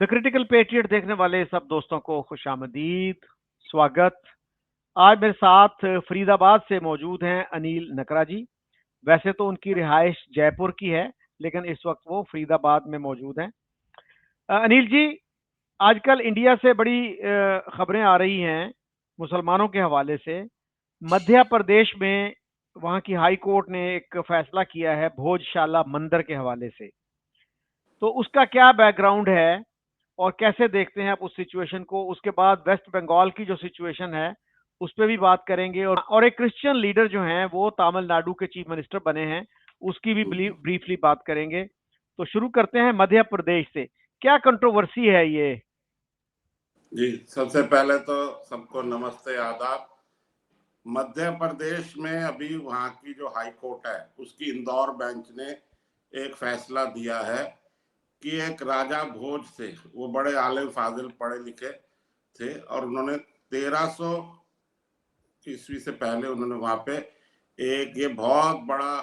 The critical patriot देखने वाले सब दोस्तों को खुशामदीद, स्वागत। आज मेरे साथ फरीदाबाद से मौजूद हैं अनिल नकरा जी। वैसे तो उनकी रिहाइश जयपुर की है, लेकिन इस वक्त वो फरीदाबाद में मौजूद हैं। अनिल जी, आजकल इंडिया से बड़ी खबरें आ रही हैं मुसलमानों के हवाले से। मध्य प्रदेश में वहाँ की हाई कोर्ट ने एक फैसला किया है भोजशाला मंदिर के हवाले से। तो उसका क्या बैकग्राउंड है और कैसे देखते हैं आप उस सिचुएशन को? उसके बाद वेस्ट बंगाल की जो सिचुएशन है उस पर भी बात करेंगे, और एक क्रिश्चियन लीडर जो हैं वो तमिलनाडु के चीफ मिनिस्टर बने हैं, उसकी भी ब्रीफली बात करेंगे। तो शुरू करते हैं मध्य प्रदेश से। क्या कंट्रोवर्सी है ये? जी, सबसे पहले तो सबको नमस्ते, आदाब। मध्य प्रदेश में अभी वहाँ की जो हाई कोर्ट है उसकी इंदौर बेंच ने एक फैसला दिया है कि एक राजा भोज से, वो बड़े आलिम फाजिल पढ़े लिखे थे और उन्होंने 1300 ईस्वी से पहले उन्होंने वहाँ पे एक ये बहुत बड़ा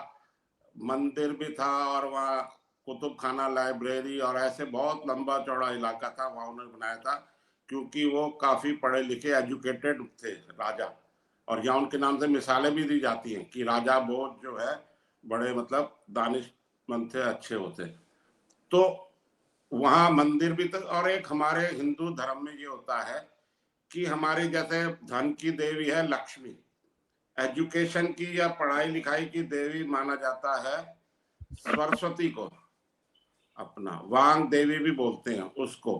मंदिर भी था और वहाँ कुतुब खाना, लाइब्रेरी और ऐसे बहुत लंबा चौड़ा इलाका था, वहाँ उन्होंने बनाया था क्योंकि वो काफी पढ़े लिखे एजुकेटेड थे राजा। और यहाँ उनके नाम से मिसालें भी दी जाती हैं कि राजा भोज जो है बड़े मतलब दानिशमंद थे, अच्छे होते। तो वहाँ मंदिर भी था। और एक हमारे हिंदू धर्म में ये होता है कि हमारी जैसे धन की देवी है लक्ष्मी, एजुकेशन की या पढ़ाई लिखाई की देवी माना जाता है सरस्वती को, अपना वांग देवी भी बोलते हैं उसको।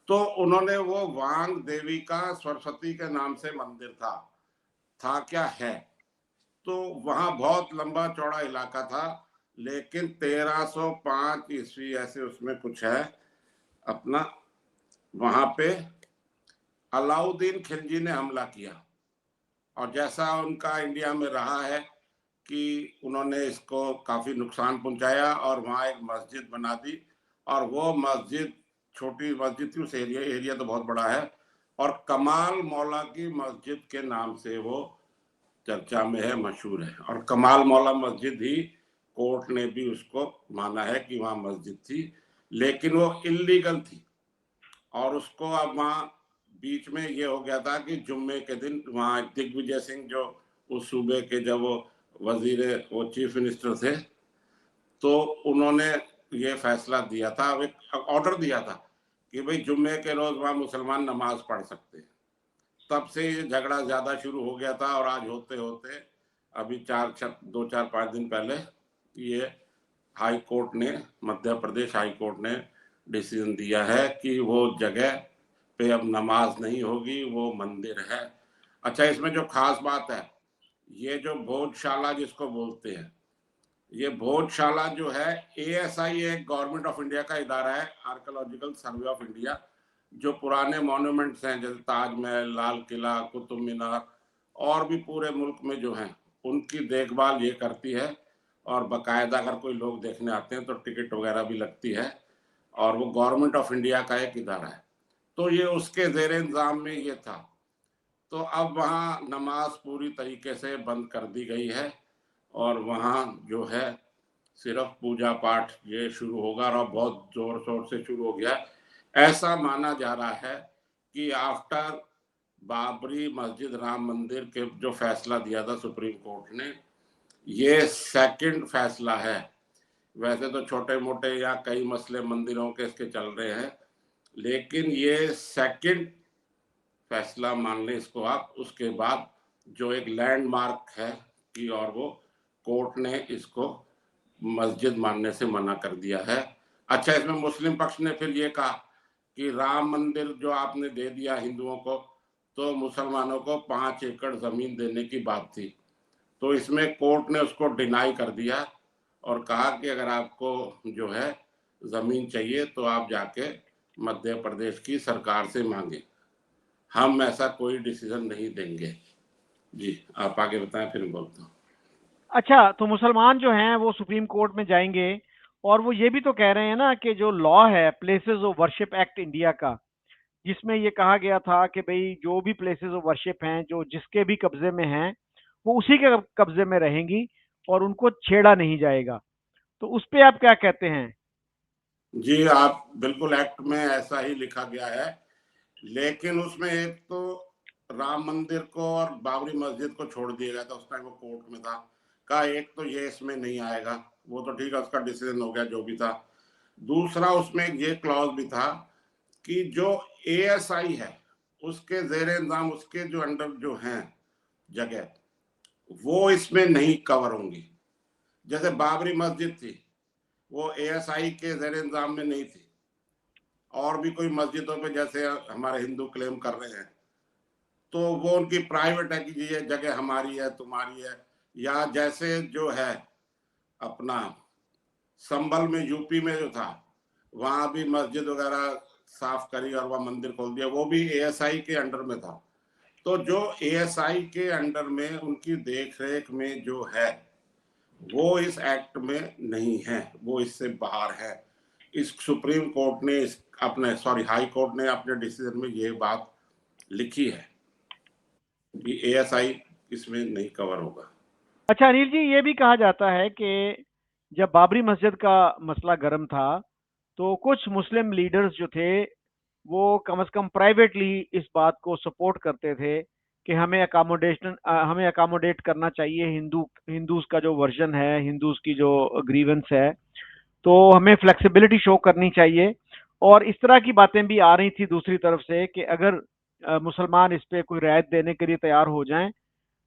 तो उन्होंने वो वांग देवी का सरस्वती के नाम से मंदिर था क्या है। तो वहां बहुत लंबा चौड़ा इलाका था, लेकिन 1305 ईस्वी ऐसे उसमें कुछ है अपना, वहां पे अलाउद्दीन खिलजी ने हमला किया। और जैसा उनका इंडिया में रहा है कि उन्होंने इसको काफी नुकसान पहुंचाया और वहाँ एक मस्जिद बना दी। और वो मस्जिद छोटी मस्जिद थी, उस एरिया तो बहुत बड़ा है, और कमाल मौला की मस्जिद के नाम से वो चर्चा में है, मशहूर है। और कमाल मौला मस्जिद ही कोर्ट ने भी उसको माना है कि वहाँ मस्जिद थी, लेकिन वो इलीगल थी। और उसको अब वहाँ बीच में ये हो गया था कि जुम्मे के दिन वहाँ दिग्विजय सिंह जो उस सूबे के, जब वो चीफ मिनिस्टर थे, तो उन्होंने ये फैसला दिया था, एक ऑर्डर दिया था कि भाई जुम्मे के रोज वहाँ मुसलमान नमाज पढ़ सकते हैं। तब से ये झगड़ा ज्यादा शुरू हो गया था और आज होते होते अभी 2-4-5 दिन पहले ये हाई कोर्ट ने, मध्य प्रदेश हाई कोर्ट ने डिसीजन दिया है कि वो जगह पे अब नमाज नहीं होगी, वो मंदिर है। अच्छा, इसमें जो खास बात है, ये जो भोजशाला जिसको बोलते हैं, ये भोजशाला जो है ASI एक गवर्नमेंट ऑफ इंडिया का इदारा है, आर्कियोलॉजिकल सर्वे ऑफ इंडिया, जो पुराने मॉन्यूमेंट्स हैं जैसे ताजमहल, लाल किला, कुतुब मीनार और भी पूरे मुल्क में जो हैं उनकी देखभाल ये करती है। और बाकायदा अगर कोई लोग देखने आते हैं तो टिकट वगैरह भी लगती है, और वो गवर्नमेंट ऑफ इंडिया का एक इदारा है। तो ये उसके जेर इंतजाम में ये था। तो अब वहाँ नमाज पूरी तरीके से बंद कर दी गई है और वहाँ जो है सिर्फ पूजा पाठ ये शुरू होगा, और बहुत जोर शोर से शुरू हो गया। ऐसा माना जा रहा है कि आफ्टर बाबरी मस्जिद राम मंदिर के जो फैसला दिया था सुप्रीम कोर्ट ने, ये सेकंड फैसला है। वैसे तो छोटे मोटे या कई मसले मंदिरों के इसके चल रहे हैं, लेकिन ये सेकंड फैसला मान लें इसको आप। उसके बाद जो एक लैंडमार्क है कि, और वो कोर्ट ने इसको मस्जिद मानने से मना कर दिया है। अच्छा, इसमें मुस्लिम पक्ष ने फिर ये कहा कि राम मंदिर जो आपने दे दिया हिंदुओं को, तो मुसलमानों को 5 एकड़ जमीन देने की बात थी। तो इसमें कोर्ट ने उसको डिनाई कर दिया और कहा कि अगर आपको जो है जमीन चाहिए तो आप जाके मध्य प्रदेश की सरकार से मांगे, हम ऐसा कोई डिसीजन नहीं देंगे। जी, आप आगे बताएं, फिर बोलता हूँ। अच्छा, तो मुसलमान जो हैं वो सुप्रीम कोर्ट में जाएंगे, और वो ये भी तो कह रहे हैं ना कि जो लॉ है places of worship act India का, जिसमें ये कहा गया था कि भाई जो भी प्लेसेस ऑफ वर्शिप हैं जो जिसके भी कब्जे में हैं वो उसी के कब्जे में रहेंगी और उनको छेड़ा नहीं जाएगा। तो उस पे आप क्या कहते हैं? जी, आप बिल्कुल एक्ट में ऐसा ही लिखा गया है, लेकिन उसमें एक तो राम मंदिर को और बाबरी मस्जिद को छोड़ दिया गया था, उस टाइम वो कोर्ट में था, का एक तो ये इसमें नहीं आएगा, वो तो ठीक है, उसका डिसीजन हो गया जो भी था। दूसरा उसमें ये क्लॉज भी था कि जो एएसआई है उसके जेर इंतजाम, उसके जो अंडर जो हैं जगह, वो इसमें नहीं कवर होंगी। जैसे बाबरी मस्जिद थी, वो एएसआई के जेर इंतजाम में नहीं थी, और भी कोई मस्जिदों पे जैसे हमारे हिंदू क्लेम कर रहे हैं, तो वो उनकी प्राइवेट है कि ये जगह हमारी है, तुम्हारी है। या जैसे जो है अपना संभल में, यूपी में जो था, वहां भी मस्जिद वगैरह साफ करी और वह मंदिर खोल दिया, वो भी एएसआई के अंडर में था। तो जो एएसआई के अंडर में उनकी देखरेख में जो है, वो इस एक्ट में नहीं है, वो इससे बाहर है। इस सुप्रीम कोर्ट ने अपने हाई कोर्ट ने अपने डिसीजन में ये बात लिखी है कि एएसआई इसमें नहीं कवर होगा। अच्छा अनिल जी, ये भी कहा जाता है कि जब बाबरी मस्जिद का मसला गर्म था, तो कुछ मुस्लिम लीडर्स जो थे वो कम से कम प्राइवेटली इस बात को सपोर्ट करते थे कि हमें अकोमोडेट करना चाहिए हिंदूज का जो वर्जन है, हिंदूज की जो ग्रीवेंस है, तो हमें फ्लेक्सिबिलिटी शो करनी चाहिए। और इस तरह की बातें भी आ रही थी दूसरी तरफ से कि अगर मुसलमान इस पे कोई रियायत देने के लिए तैयार हो जाएं,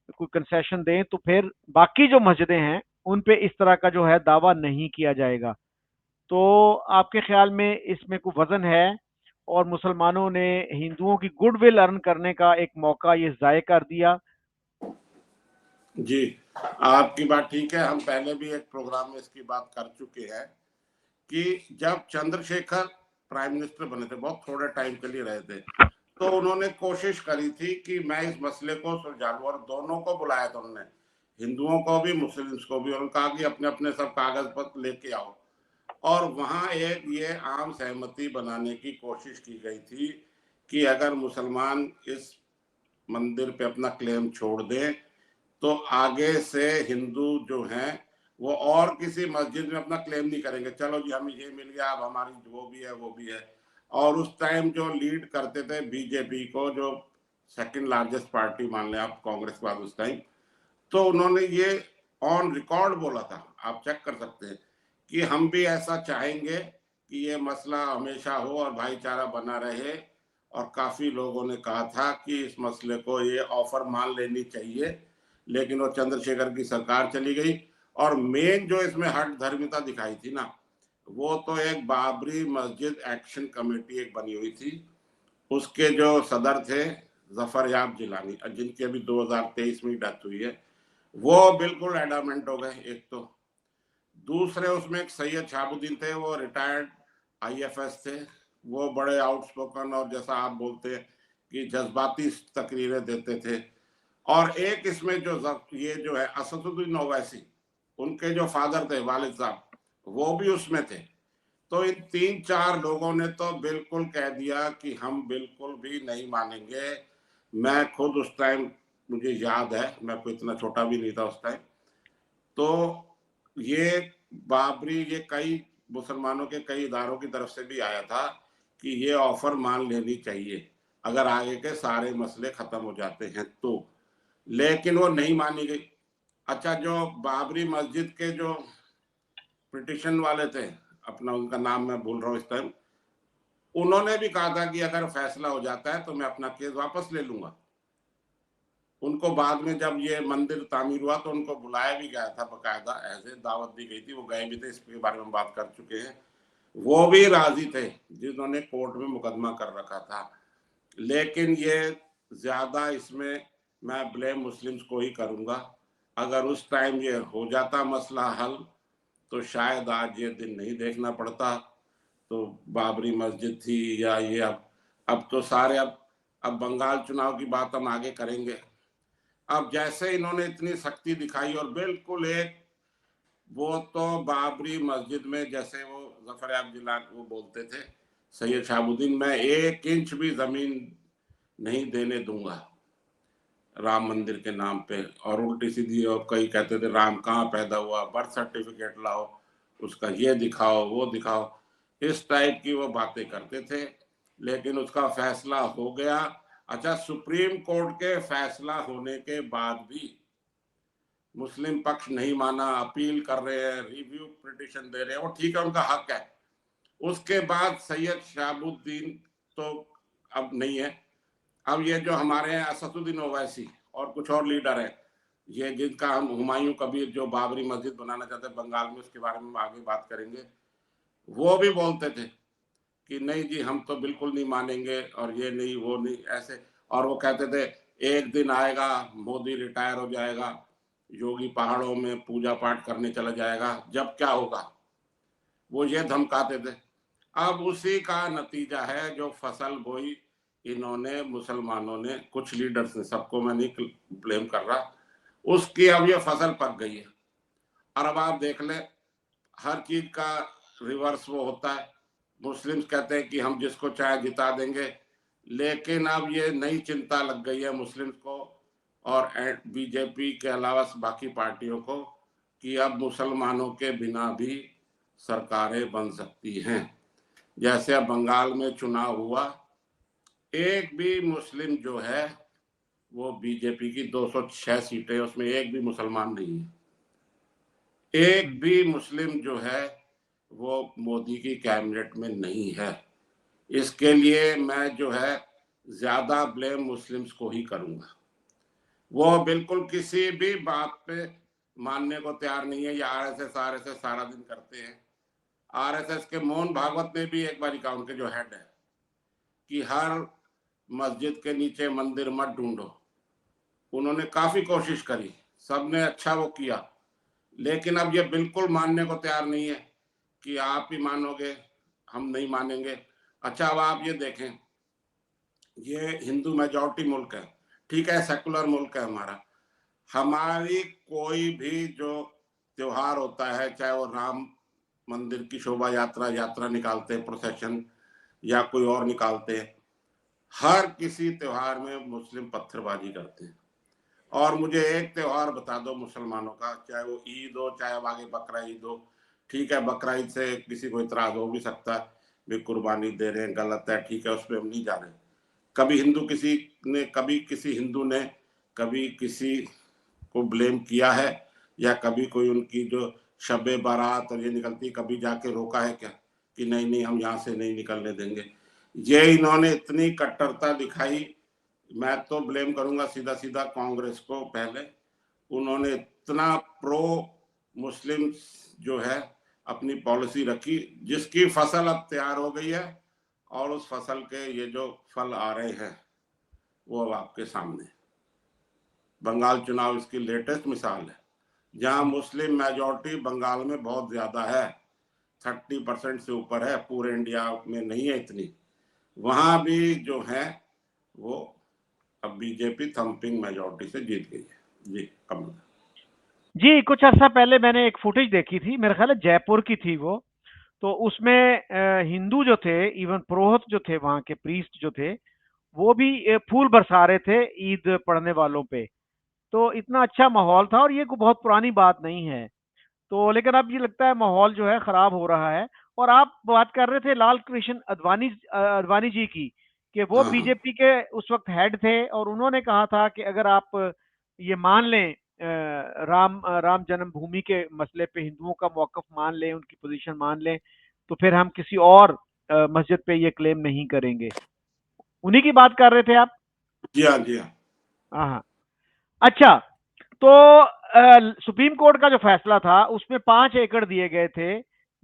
कोई कंसेशन दें, तो फिर बाकी जो मस्जिदें हैं उन पे इस तरह का जो है दावा नहीं किया जाएगा। तो आपके ख्याल में इसमें कोई वजन है, और मुसलमानों ने हिंदुओं की गुडविल अर्न करने का एक मौका ये जाय कर दिया? जी, आपकी बात ठीक है। हम पहले भी एक प्रोग्राम में इसकी बात कर चुके हैं कि जब चंद्रशेखर प्राइम मिनिस्टर बने थे, बहुत थोड़े टाइम के लिए रहे थे, तो उन्होंने कोशिश करी थी कि मैं इस मसले को सुलझा लूं, और दोनों को बुलाया था उन्होंने, हिंदुओं को भी मुस्लिम्स को भी, और कहा कि अपने अपने सब कागज पत्र लेके आओ। और वहां एक ये आम सहमति बनाने की कोशिश की गई थी कि अगर मुसलमान इस मंदिर पे अपना क्लेम छोड़ दें, तो आगे से हिंदू जो हैं वो और किसी मस्जिद में अपना क्लेम नहीं करेंगे, चलो जी हमें ये मिल गया, अब हमारी वो भी है वो भी है। और उस टाइम जो लीड करते थे बीजेपी को, जो सेकंड लार्जेस्ट पार्टी मान लें आप कांग्रेस के बाद उस टाइम, तो उन्होंने ये ऑन रिकॉर्ड बोला था, आप चेक कर सकते हैं, कि हम भी ऐसा चाहेंगे कि ये मसला हमेशा हो और भाईचारा बना रहे। और काफी लोगों ने कहा था कि इस मसले को ये ऑफर मान लेनी चाहिए, लेकिन वो चंद्रशेखर की सरकार चली गई। और मेन जो इसमें हट धर्मिता दिखाई थी ना, वो तो एक बाबरी मस्जिद एक्शन कमेटी एक बनी हुई थी, उसके जो सदर थे जफर याब जिलानी, जिनकी अभी 2023 में डेथ हुई है, वो बिल्कुल एडामेंट हो गए। एक तो दूसरे उसमें एक सैयद शाहबुद्दीन थे, वो रिटायर्ड आईएफएस थे, वो बड़े आउटस्पोकन और जैसा आप बोलते हैं कि जज्बाती तकरीरें देते थे। और एक इसमें जो ये जो है असदुद्दीन ओवैसी, उनके जो फादर थे वालिद साहब, वो भी उसमें थे। तो इन तीन चार लोगों ने तो बिल्कुल कह दिया कि हम बिल्कुल भी नहीं मानेंगे। मैं खुद उस टाइम, मुझे याद है, मैं कोई इतना छोटा भी नहीं था उस टाइम, तो ये बाबरी, ये कई मुसलमानों के कई इदारों की तरफ से भी आया था कि ये ऑफर मान लेनी चाहिए अगर आगे के सारे मसले खत्म हो जाते हैं तो, लेकिन वो नहीं मानी गई। अच्छा, जो बाबरी मस्जिद के जो पिटिशन वाले थे, अपना उनका नाम मैं भूल रहा हूँ इस टाइम, उन्होंने भी कहा था कि अगर फैसला हो जाता है तो मैं अपना केस वापस ले लूंगा। उनको बाद में जब ये मंदिर तामीर हुआ तो उनको बुलाया भी गया था, बकायदा ऐसे दावत दी गई थी, वो गए भी थे, इसके बारे में बात कर चुके हैं। वो भी राजी थे जिन्होंने कोर्ट में मुकदमा कर रखा था। लेकिन ये ज्यादा इसमें मैं ब्लेम मुस्लिम्स को ही करूंगा। अगर उस टाइम ये हो जाता मसला हल, तो शायद आज ये दिन नहीं देखना पड़ता। तो बाबरी मस्जिद थी या ये, अब तो सारे, अब बंगाल चुनाव की बात हम आगे करेंगे। अब जैसे इन्होंने इतनी सख्ती दिखाई, और बिल्कुल एक, वो तो बाबरी मस्जिद में जैसे वो जफर याब जिलान वो बोलते थे, सैयद शाहबुद्दीन, मैं 1 इंच भी जमीन नहीं देने दूंगा राम मंदिर के नाम पे। और उल्टी सीधी, और कई कहते थे राम कहाँ पैदा हुआ, बर्थ सर्टिफिकेट लाओ, उसका ये दिखाओ वो दिखाओ। इस टाइप की वो बातें करते थे, लेकिन उसका फैसला हो गया। अच्छा, सुप्रीम कोर्ट के फैसला होने के बाद भी मुस्लिम पक्ष नहीं माना, अपील कर रहे हैं, रिव्यू पिटीशन दे रहे हैं, वो ठीक है, उनका हक है। उसके बाद सैयद शहाबुद्दीन तो अब नहीं है। अब ये जो हमारे हैं असदुद्दीन ओवैसी और कुछ और लीडर है, ये जिनका हम हुमायूं कबीर जो बाबरी मस्जिद बनाना चाहते हैं बंगाल में, उसके बारे में हम आगे बात करेंगे, वो भी बोलते थे कि नहीं जी हम तो बिल्कुल नहीं मानेंगे और ये नहीं वो नहीं ऐसे। और वो कहते थे एक दिन आएगा मोदी रिटायर हो जाएगा, योगी पहाड़ों में पूजा पाठ करने चला जाएगा, जब क्या होगा, वो ये धमकाते थे। अब उसी का नतीजा है जो फसल बोई इन्होंने मुसलमानों ने, कुछ लीडर्स ने, सबको मैं नहीं ब्लेम कर रहा, उसकी अब ये फसल पक गई है। और अब आप देख ले हर चीज का रिवर्स वो होता है। मुस्लिम्स कहते हैं कि हम जिसको चाहे जिता देंगे, लेकिन अब ये नई चिंता लग गई है मुस्लिम्स को और बीजेपी के अलावा बाकी पार्टियों को कि अब मुसलमानों के बिना भी सरकारें बन सकती हैं। जैसे अब बंगाल में चुनाव हुआ, एक भी मुस्लिम जो है वो बीजेपी की 206 सीटें, उसमें एक भी मुसलमान नहीं है। एक भी मुस्लिम जो है वो मोदी की कैबिनेट में नहीं है। इसके लिए मैं जो है ज्यादा ब्लेम मुस्लिम्स को ही करूंगा। वो बिल्कुल किसी भी बात पे मानने को तैयार नहीं है। ये आरएसएस सारा दिन करते हैं। आरएसएस के मोहन भागवत ने भी एक बार कहा, उनके जो हेड है, कि हर मस्जिद के नीचे मंदिर मत ढूंढो। उन्होंने काफी कोशिश करी, सबने अच्छा वो किया, लेकिन अब ये बिल्कुल मानने को तैयार नहीं है कि आप ही मानोगे, हम नहीं मानेंगे। अच्छा, अब आप ये देखें, ये हिंदू मेजॉरिटी मुल्क है, ठीक है, सेकुलर मुल्क है हमारा। हमारी कोई भी जो त्योहार होता है, चाहे वो राम मंदिर की शोभा यात्रा निकालते हैं, प्रोसेशन, या कोई और निकालते हैं, हर किसी त्योहार में मुस्लिम पत्थरबाजी करते हैं। और मुझे एक त्योहार बता दो मुसलमानों का, चाहे वो ईद हो, चाहे आगे बकरा ईद हो, ठीक है, बकरा ईद से किसी को इतराज हो भी सकता है, भी कुर्बानी दे रहे हैं, गलत है, ठीक है, उस पर हम नहीं जा रहे। कभी किसी हिंदू ने कभी किसी को ब्लेम किया है, या कभी कोई उनकी जो शबे बारात और ये निकलती, कभी जाके रोका है क्या कि नहीं नहीं हम यहाँ से नहीं निकलने देंगे? ये इन्होंने इतनी कट्टरता दिखाई। मैं तो ब्लेम करूंगा सीधा सीधा कांग्रेस को। पहले उन्होंने इतना प्रो मुस्लिम जो है अपनी पॉलिसी रखी, जिसकी फसल अब तैयार हो गई है, और उस फसल के ये जो फल आ रहे हैं वो अब आपके सामने। बंगाल चुनाव इसकी लेटेस्ट मिसाल है, जहां मुस्लिम मेजॉरिटी बंगाल में बहुत ज्यादा है, 30% से ऊपर है, पूरे इंडिया में नहीं है इतनी। वहां भी जो है वो अब बीजेपी थम्पिंग मेजॉरिटी से जीत गई है। जी कमल जी, कुछ अर्सा पहले मैंने एक फुटेज देखी थी, मेरा ख्याल है जयपुर की थी वो। तो उसमें हिंदू जो थे, इवन पुरोहित जो थे, वहाँ के प्रीस्ट जो थे, वो भी फूल बरसा रहे थे ईद पढ़ने वालों पे। तो इतना अच्छा माहौल था, और ये कोई बहुत पुरानी बात नहीं है। तो लेकिन अब ये लगता है माहौल जो है खराब हो रहा है। और आप बात कर रहे थे लाल कृष्ण अडवाणी जी की, कि वो हाँ हाँ बीजेपी के उस वक्त हेड थे, और उन्होंने कहा था कि अगर आप ये मान लें, राम जन्मभूमि के मसले पे हिंदुओं का मौकफ मान लें, उनकी पोजीशन मान लें, तो फिर हम किसी और मस्जिद पे ये क्लेम नहीं करेंगे। उन्हीं की बात कर रहे थे आप? जी हाँ जी हाँ। हाँ हाँ। अच्छा, तो सुप्रीम कोर्ट का जो फैसला था उसमें 5 एकड़ दिए गए थे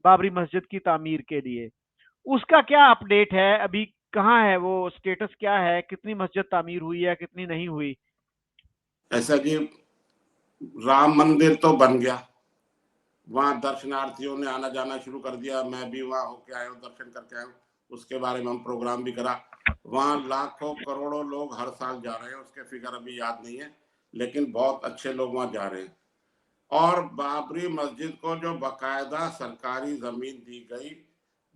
बाबरी मस्जिद की तामीर के लिए। उसका क्या अपडेट है अभी? कहाँ है वो? स्टेटस क्या है? कितनी मस्जिद तामीर हुई है, कितनी नहीं हुई? ऐसा जी, राम मंदिर तो बन गया, वहां दर्शनार्थियों ने आना जाना शुरू कर दिया। मैं भी वहां होके आया हूँ, दर्शन करके आया हूँ, उसके बारे में हम प्रोग्राम भी करा। वहां लाखों करोड़ों लोग हर साल जा रहे हैं, उसके फिगर अभी याद नहीं है, लेकिन बहुत अच्छे लोग वहां जा रहे हैं। और बाबरी मस्जिद को जो बकायदा सरकारी जमीन दी गई,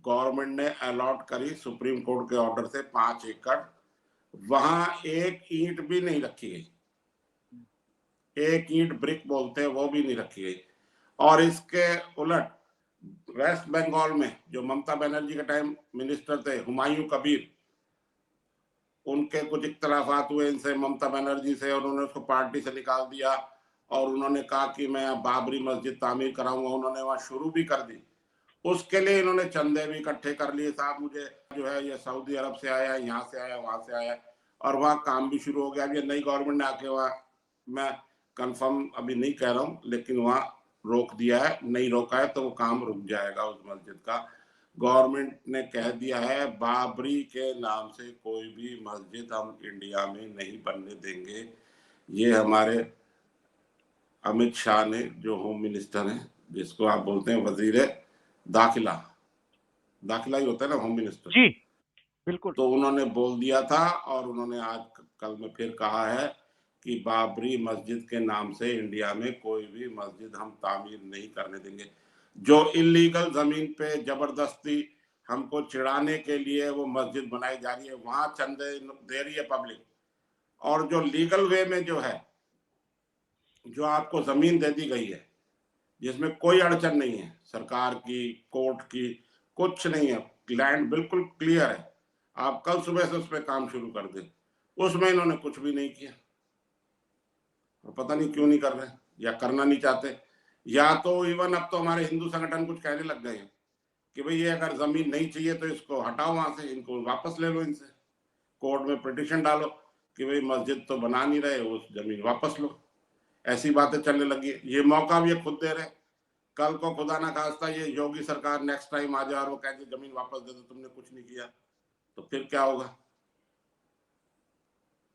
गवर्नमेंट ने अलॉट करी सुप्रीम कोर्ट के ऑर्डर से 5 एकड़, वहां एक ईंट भी नहीं रखी गई, एक ईंट ब्रिक बोलते हैं वो भी नहीं रखी गई। और इसके उलट वेस्ट बंगाल में जो ममता बनर्जी के टाइम मिनिस्टर थे हुमायूं कबीर, उनके कुछ इख्तलाफात हुए इनसे, ममता बनर्जी से, और उन्होंने उसको पार्टी से निकाल दिया और उन्होंने कहा कि मैं बाबरी मस्जिद तामीर कराऊंगा। उन्होंने वहां शुरू भी कर दी। उसके लिए इन्होंने चंदे भी इकट्ठे कर लिए, साहब मुझे जो है ये सऊदी अरब से आया, यहाँ से आया, वहां से आया, और वहाँ काम भी शुरू हो गया। ये नई गवर्नमेंट ने आके वहाँ, मैं कंफर्म अभी नहीं कह रहा हूँ, लेकिन वहाँ रोक दिया है, नहीं रोका है तो वो काम रुक जाएगा उस मस्जिद का। गवर्नमेंट ने कह दिया है बाबरी के नाम से कोई भी मस्जिद हम इंडिया में नहीं बनने देंगे। ये हमारे अमित शाह ने, जो होम मिनिस्टर हैं, जिसको आप बोलते हैं वजीर दाखिला, दाखिला ही होता है ना होम मिनिस्टर, जी बिल्कुल। तो उन्होंने बोल दिया था और उन्होंने आज कल में फिर कहा है कि बाबरी मस्जिद के नाम से इंडिया में कोई भी मस्जिद हम तामीर नहीं करने देंगे। जो इलीगल जमीन पे जबरदस्ती हमको चिढ़ाने के लिए वो मस्जिद बनाई जा रही है, वहां चंदे दे रही है पब्लिक, और जो लीगल वे में जो है, जो आपको जमीन दे दी गई है जिसमें कोई अड़चन नहीं है, सरकार की, कोर्ट की, कुछ नहीं है, लैंड बिल्कुल क्लियर है, आप कल सुबह से उस पर काम शुरू कर दें, उसमें इन्होंने कुछ भी नहीं किया। और पता नहीं क्यों नहीं कर रहे, या करना नहीं चाहते, या तो इवन अब तो हमारे हिंदू संगठन कुछ कहने लग गए हैं कि भाई ये अगर जमीन नहीं चाहिए तो इसको हटाओ वहां से, इनको वापस ले लो, इनसे कोर्ट में पिटिशन डालो कि भाई मस्जिद तो बना नहीं रहे, उस जमीन वापस लो। ऐसी बातें चलने लगी है। ये मौका भी ये खुद दे रहे। कल को खुदा ना खास्ता ये योगी सरकार नेक्स्ट टाइम आ जाए और वो कहती जमीन वापस दे दो, तुमने कुछ नहीं किया, तो फिर क्या होगा?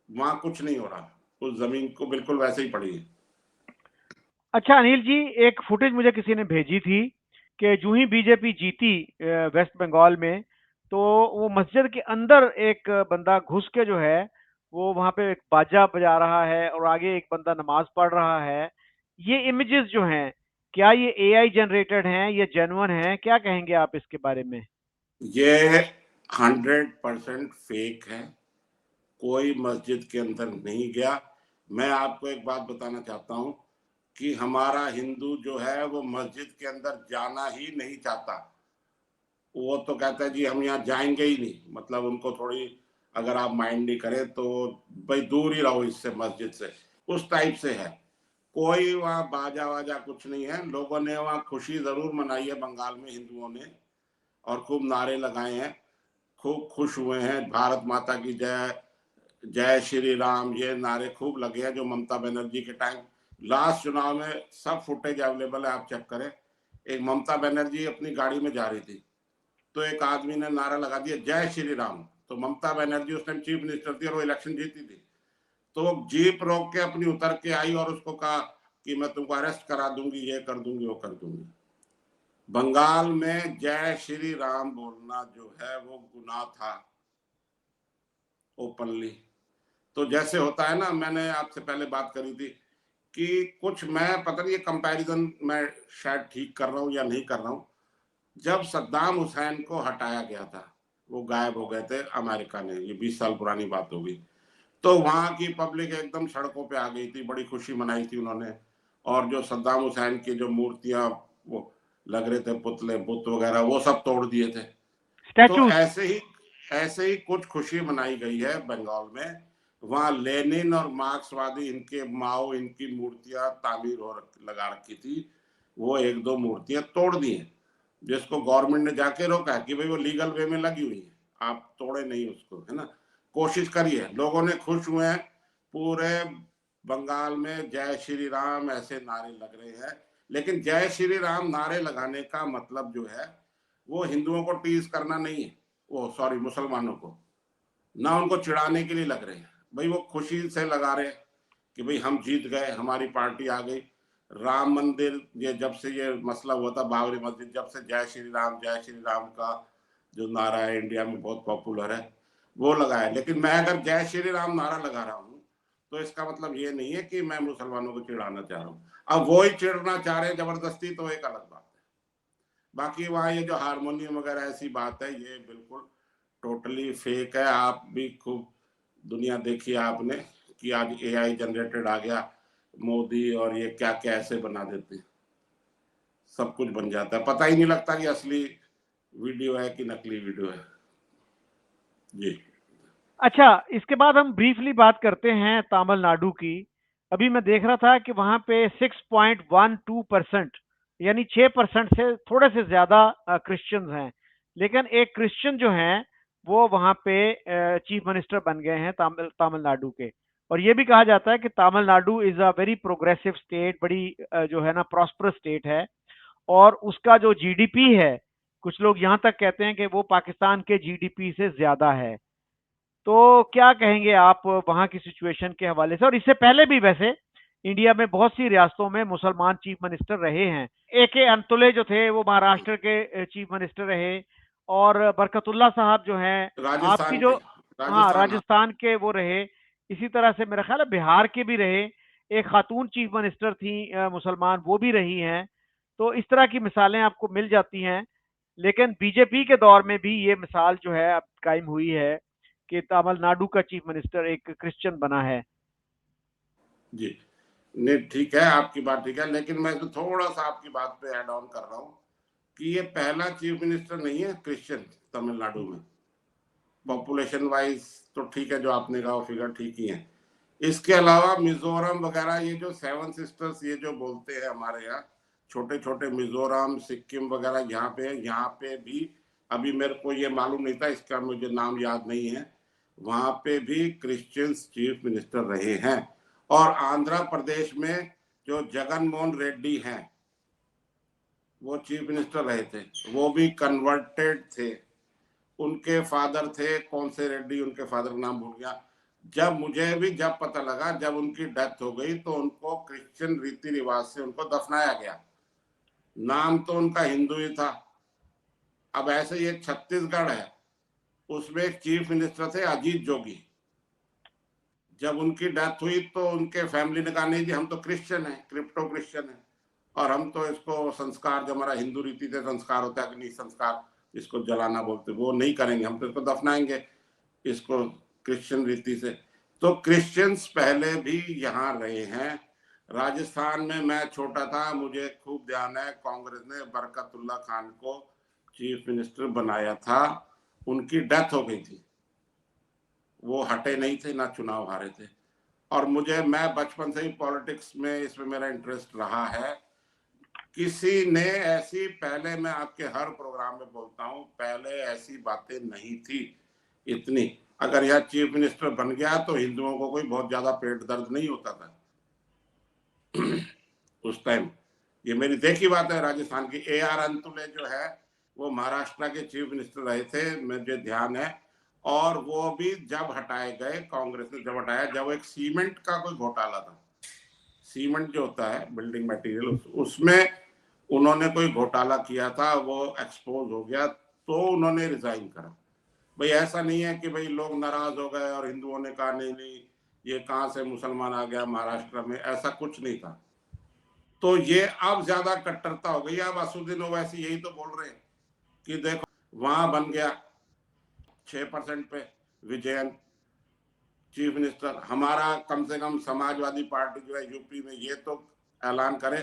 वहां कुछ नहीं हो रहा, उस जमीन को बिल्कुल वैसे ही पड़ी है। अच्छा अनिल जी, एक फुटेज मुझे किसी ने भेजी थी कि जो ही बीजेपी जीती वेस्ट बंगाल में, तो वो मस्जिद के अंदर एक बंदा घुस के जो है वो वहां पे एक बाजा बजा रहा है और आगे एक बंदा नमाज पढ़ रहा है। ये इमेजेस जो हैं, क्या ये एआई जनरेटेड हैं, ये जेन्युइन हैं? क्या कहेंगे आप इसके बारे में? ये 100% फेक है, कोई मस्जिद के अंदर नहीं गया। मैं आपको एक बात बताना चाहता हूं कि हमारा हिंदू जो है वो मस्जिद के अंदर जाना ही नहीं चाहता। वो तो कहता है जी हम यहाँ जाएंगे ही नहीं, मतलब उनको थोड़ी, अगर आप माइंड नहीं करें तो भाई दूर ही रहो इससे, मस्जिद से, उस टाइप से है। कोई वहाँ बाजा वाजा कुछ नहीं है। लोगों ने वहाँ खुशी जरूर मनाई है बंगाल में, हिंदुओं ने, और खूब नारे लगाए हैं, खूब खुश हुए हैं, भारत माता की जय, जय श्री राम, ये नारे खूब लगे हैं। जो ममता बनर्जी के टाइम लास्ट चुनाव में, सब फुटेज अवेलेबल है, आप चेक करें। एक ममता बनर्जी अपनी गाड़ी में जा रही थी, तो एक आदमी ने नारा लगा दिया जय श्री राम, तो ममता बनर्जी उस टाइम चीफ मिनिस्टर थी और वो इलेक्शन जीती थी, तो वो जीप रोक के अपनी उतर के आई और उसको कहा कि मैं तुमको अरेस्ट करा दूंगी, ये कर दूंगी, वो कर दूंगी। बंगाल में जय श्री राम बोलना जो है वो गुनाह था, ओपनली। तो जैसे होता है ना, मैंने आपसे पहले बात करी थी कि कुछ, मैं पता नहीं ये कंपैरिजन मैं शायद ठीक कर रहा हूँ या नहीं कर रहा हूँ, जब सद्दाम हुसैन को हटाया गया था, वो गायब हो गए थे अमेरिका ने, ये 20 साल पुरानी बात होगी, तो वहां की पब्लिक एकदम सड़कों पे आ गई थी, बड़ी खुशी मनाई थी उन्होंने, और जो सद्दाम हुसैन की जो मूर्तियां वो लग रहे थे, पुतले बुत वगैरह, वो सब तोड़ दिए थे। तो स्टैचूज। ऐसे ही कुछ खुशी मनाई गई है बंगाल में। वहां लेनिन और मार्क्सवादी, इनके माओ, इनकी मूर्तियां तामीर हो लगा रखी थी, वो एक दो मूर्तियां तोड़ दी हैं, जिसको गवर्नमेंट ने जाके रोका है कि भाई वो लीगल वे में लगी हुई है, आप तोड़े नहीं उसको, है ना। कोशिश करिए, लोगों ने खुश हुए हैं, पूरे बंगाल में जय श्री राम ऐसे नारे लग रहे हैं। लेकिन जय श्री राम नारे लगाने का मतलब जो है वो हिंदुओं को टीज करना नहीं है, वो सॉरी मुसलमानों को, ना उनको चिढ़ाने के लिए लग रहे हैं। भाई वो खुशी से लगा रहे हैं कि भाई हम जीत गए, हमारी पार्टी आ गई। राम मंदिर, ये जब से ये मसला हुआ था बाबरी मस्जिद, जब से जय श्री राम का जो नारा है इंडिया में बहुत पॉपुलर है, वो लगा है। लेकिन मैं अगर जय श्री राम नारा लगा रहा हूँ तो इसका मतलब ये नहीं है कि मैं मुसलमानों को चिढ़ाना चाह रहा हूँ। अब वो ही चिढ़ना चाह रहे हैं जबरदस्ती, तो एक अलग बात है। बाकी वहाँ ये जो हारमोनियम वगैरह ऐसी बात है, ये बिल्कुल टोटली फेक है। आप भी खूब दुनिया देखी आपने कि आज एआई जनरेटेड आ गया, मोदी और ये क्या क्या ऐसे बना देते हैं, सब कुछ बन जाता है, पता ही नहीं लगता कि असली वीडियो है कि नकली वीडियो है। जी अच्छा, इसके बाद हम ब्रीफली बात करते हैं तमिलनाडु की। अभी मैं देख रहा था कि वहां पे 6.12% यानी 6% से थोड़े से ज्यादा क्रिश्चियंस हैं, लेकिन एक क्रिश्चियन जो हैं वो वहां पे चीफ मिनिस्टर बन गए हैं तमिलनाडु के। और ये भी कहा जाता है कि Tamil Nadu is a very progressive state, बड़ी जो है ना प्रॉस्परस स्टेट है। और उसका जो जीडीपी है, कुछ लोग यहाँ तक कहते हैं कि वो पाकिस्तान के जीडीपी से ज्यादा है। तो क्या कहेंगे आप वहाँ की सिचुएशन के हवाले से? और इससे पहले भी वैसे इंडिया में बहुत सी रियासतों में मुसलमान चीफ मिनिस्टर रहे हैं। ए के अंतुले जो थे वो महाराष्ट्र के चीफ मिनिस्टर रहे, और बरकतुल्ला साहब जो हैं आपकी राजस्थान जो, के, हाँ, राजस्थान, हाँ। राजस्थान के वो रहे। इसी तरह से मेरा ख्याल है बिहार के भी रहे। एक खातून चीफ मिनिस्टर थी मुसलमान, वो भी रही हैं। तो इस तरह की मिसालें आपको मिल जाती हैं। लेकिन बीजेपी के दौर में भी ये मिसाल जो है अब कायम हुई है कि तमिलनाडु का चीफ मिनिस्टर एक क्रिश्चियन बना है। जी नहीं, ठीक है, आपकी बात ठीक है, लेकिन मैं तो थोड़ा सा आपकी बात पे ऐड ऑन कर रहा हूँ कि ये पहला चीफ मिनिस्टर नहीं है क्रिश्चियन तमिलनाडु में। पॉपुलेशन वाइज तो ठीक है, जो आपने कहा वो फिगर ठीक ही है। इसके अलावा मिजोरम वगैरह, ये जो सेवन सिस्टर्स ये जो बोलते हैं हमारे यहाँ, छोटे छोटे मिजोरम, सिक्किम वगैरह यहाँ पे भी अभी मेरे को ये मालूम नहीं था, इसका मुझे नाम याद नहीं है, वहां पे भी क्रिश्चियंस चीफ मिनिस्टर रहे हैं। और आंध्र प्रदेश में जो जगन मोहन रेड्डी हैं वो चीफ मिनिस्टर रहे थे, वो भी कन्वर्टेड थे। उनके फादर थे कौन से रेड्डी, उनके फादर का नाम भूल गया। जब पता लगा, जब उनकी डेथ हो गई तो उनको क्रिश्चियन रीति रिवाज से उनको दफनाया गया। नाम तो उनका हिंदू ही था। अब ऐसे ही एक छत्तीसगढ़ है, उसमें एक चीफ मिनिस्टर थे अजीत जोगी। जब उनकी डेथ हुई तो उनके फैमिली ने कहा नहीं जी, हम तो क्रिश्चियन है, क्रिप्टो क्रिश्चियन है, और हम तो इसको संस्कार, जो हमारा हिंदू रीति से संस्कार होता है, अग्नि संस्कार, इसको जलाना बोलते, वो नहीं करेंगे, हम तो इसको दफनाएंगे, इसको क्रिश्चियन रीति से। तो क्रिश्चियंस पहले भी यहाँ रहे हैं। राजस्थान में मैं छोटा था, मुझे खूब ध्यान है, कांग्रेस ने बरकतुल्ला खान को चीफ मिनिस्टर बनाया था। उनकी डेथ हो गई थी, वो हटे नहीं थे, ना चुनाव हारे थे। और मैं बचपन से ही पॉलिटिक्स में, इसमें मेरा इंटरेस्ट रहा है। किसी ने ऐसी, पहले मैं आपके हर प्रोग्राम में बोलता हूँ, पहले ऐसी बातें नहीं थी इतनी। अगर यह चीफ मिनिस्टर बन गया तो हिंदुओं को कोई बहुत ज्यादा पेट दर्द नहीं होता था उस टाइम। ये मेरी देखी बात है। राजस्थान की AR अंतुले जो है वो महाराष्ट्र के चीफ मिनिस्टर रहे थे, मुझे ध्यान है। और वो भी जब हटाए गए, कांग्रेस ने जब हटाया, जब एक सीमेंट का कोई घोटाला था, सीमेंट जो होता है बिल्डिंग मटेरियल, उसमें उन्होंने कोई घोटाला किया था, वो एक्सपोज हो गया, तो उन्होंने रिजाइन करा। भाई ऐसा नहीं है कि भाई लोग नाराज हो गए और हिंदुओं ने कहा नहीं नहीं ये कहाँ से मुसलमान आ गया महाराष्ट्र में, ऐसा कुछ नहीं था। तो ये अब ज्यादा कट्टरता हो गई। अब असुद्दीन ओवैसी यही तो बोल रहे हैं कि देखो वहां बन गया 6% पे विजयन चीफ मिनिस्टर, हमारा कम से कम समाजवादी पार्टी जो है यूपी में ये तो ऐलान करे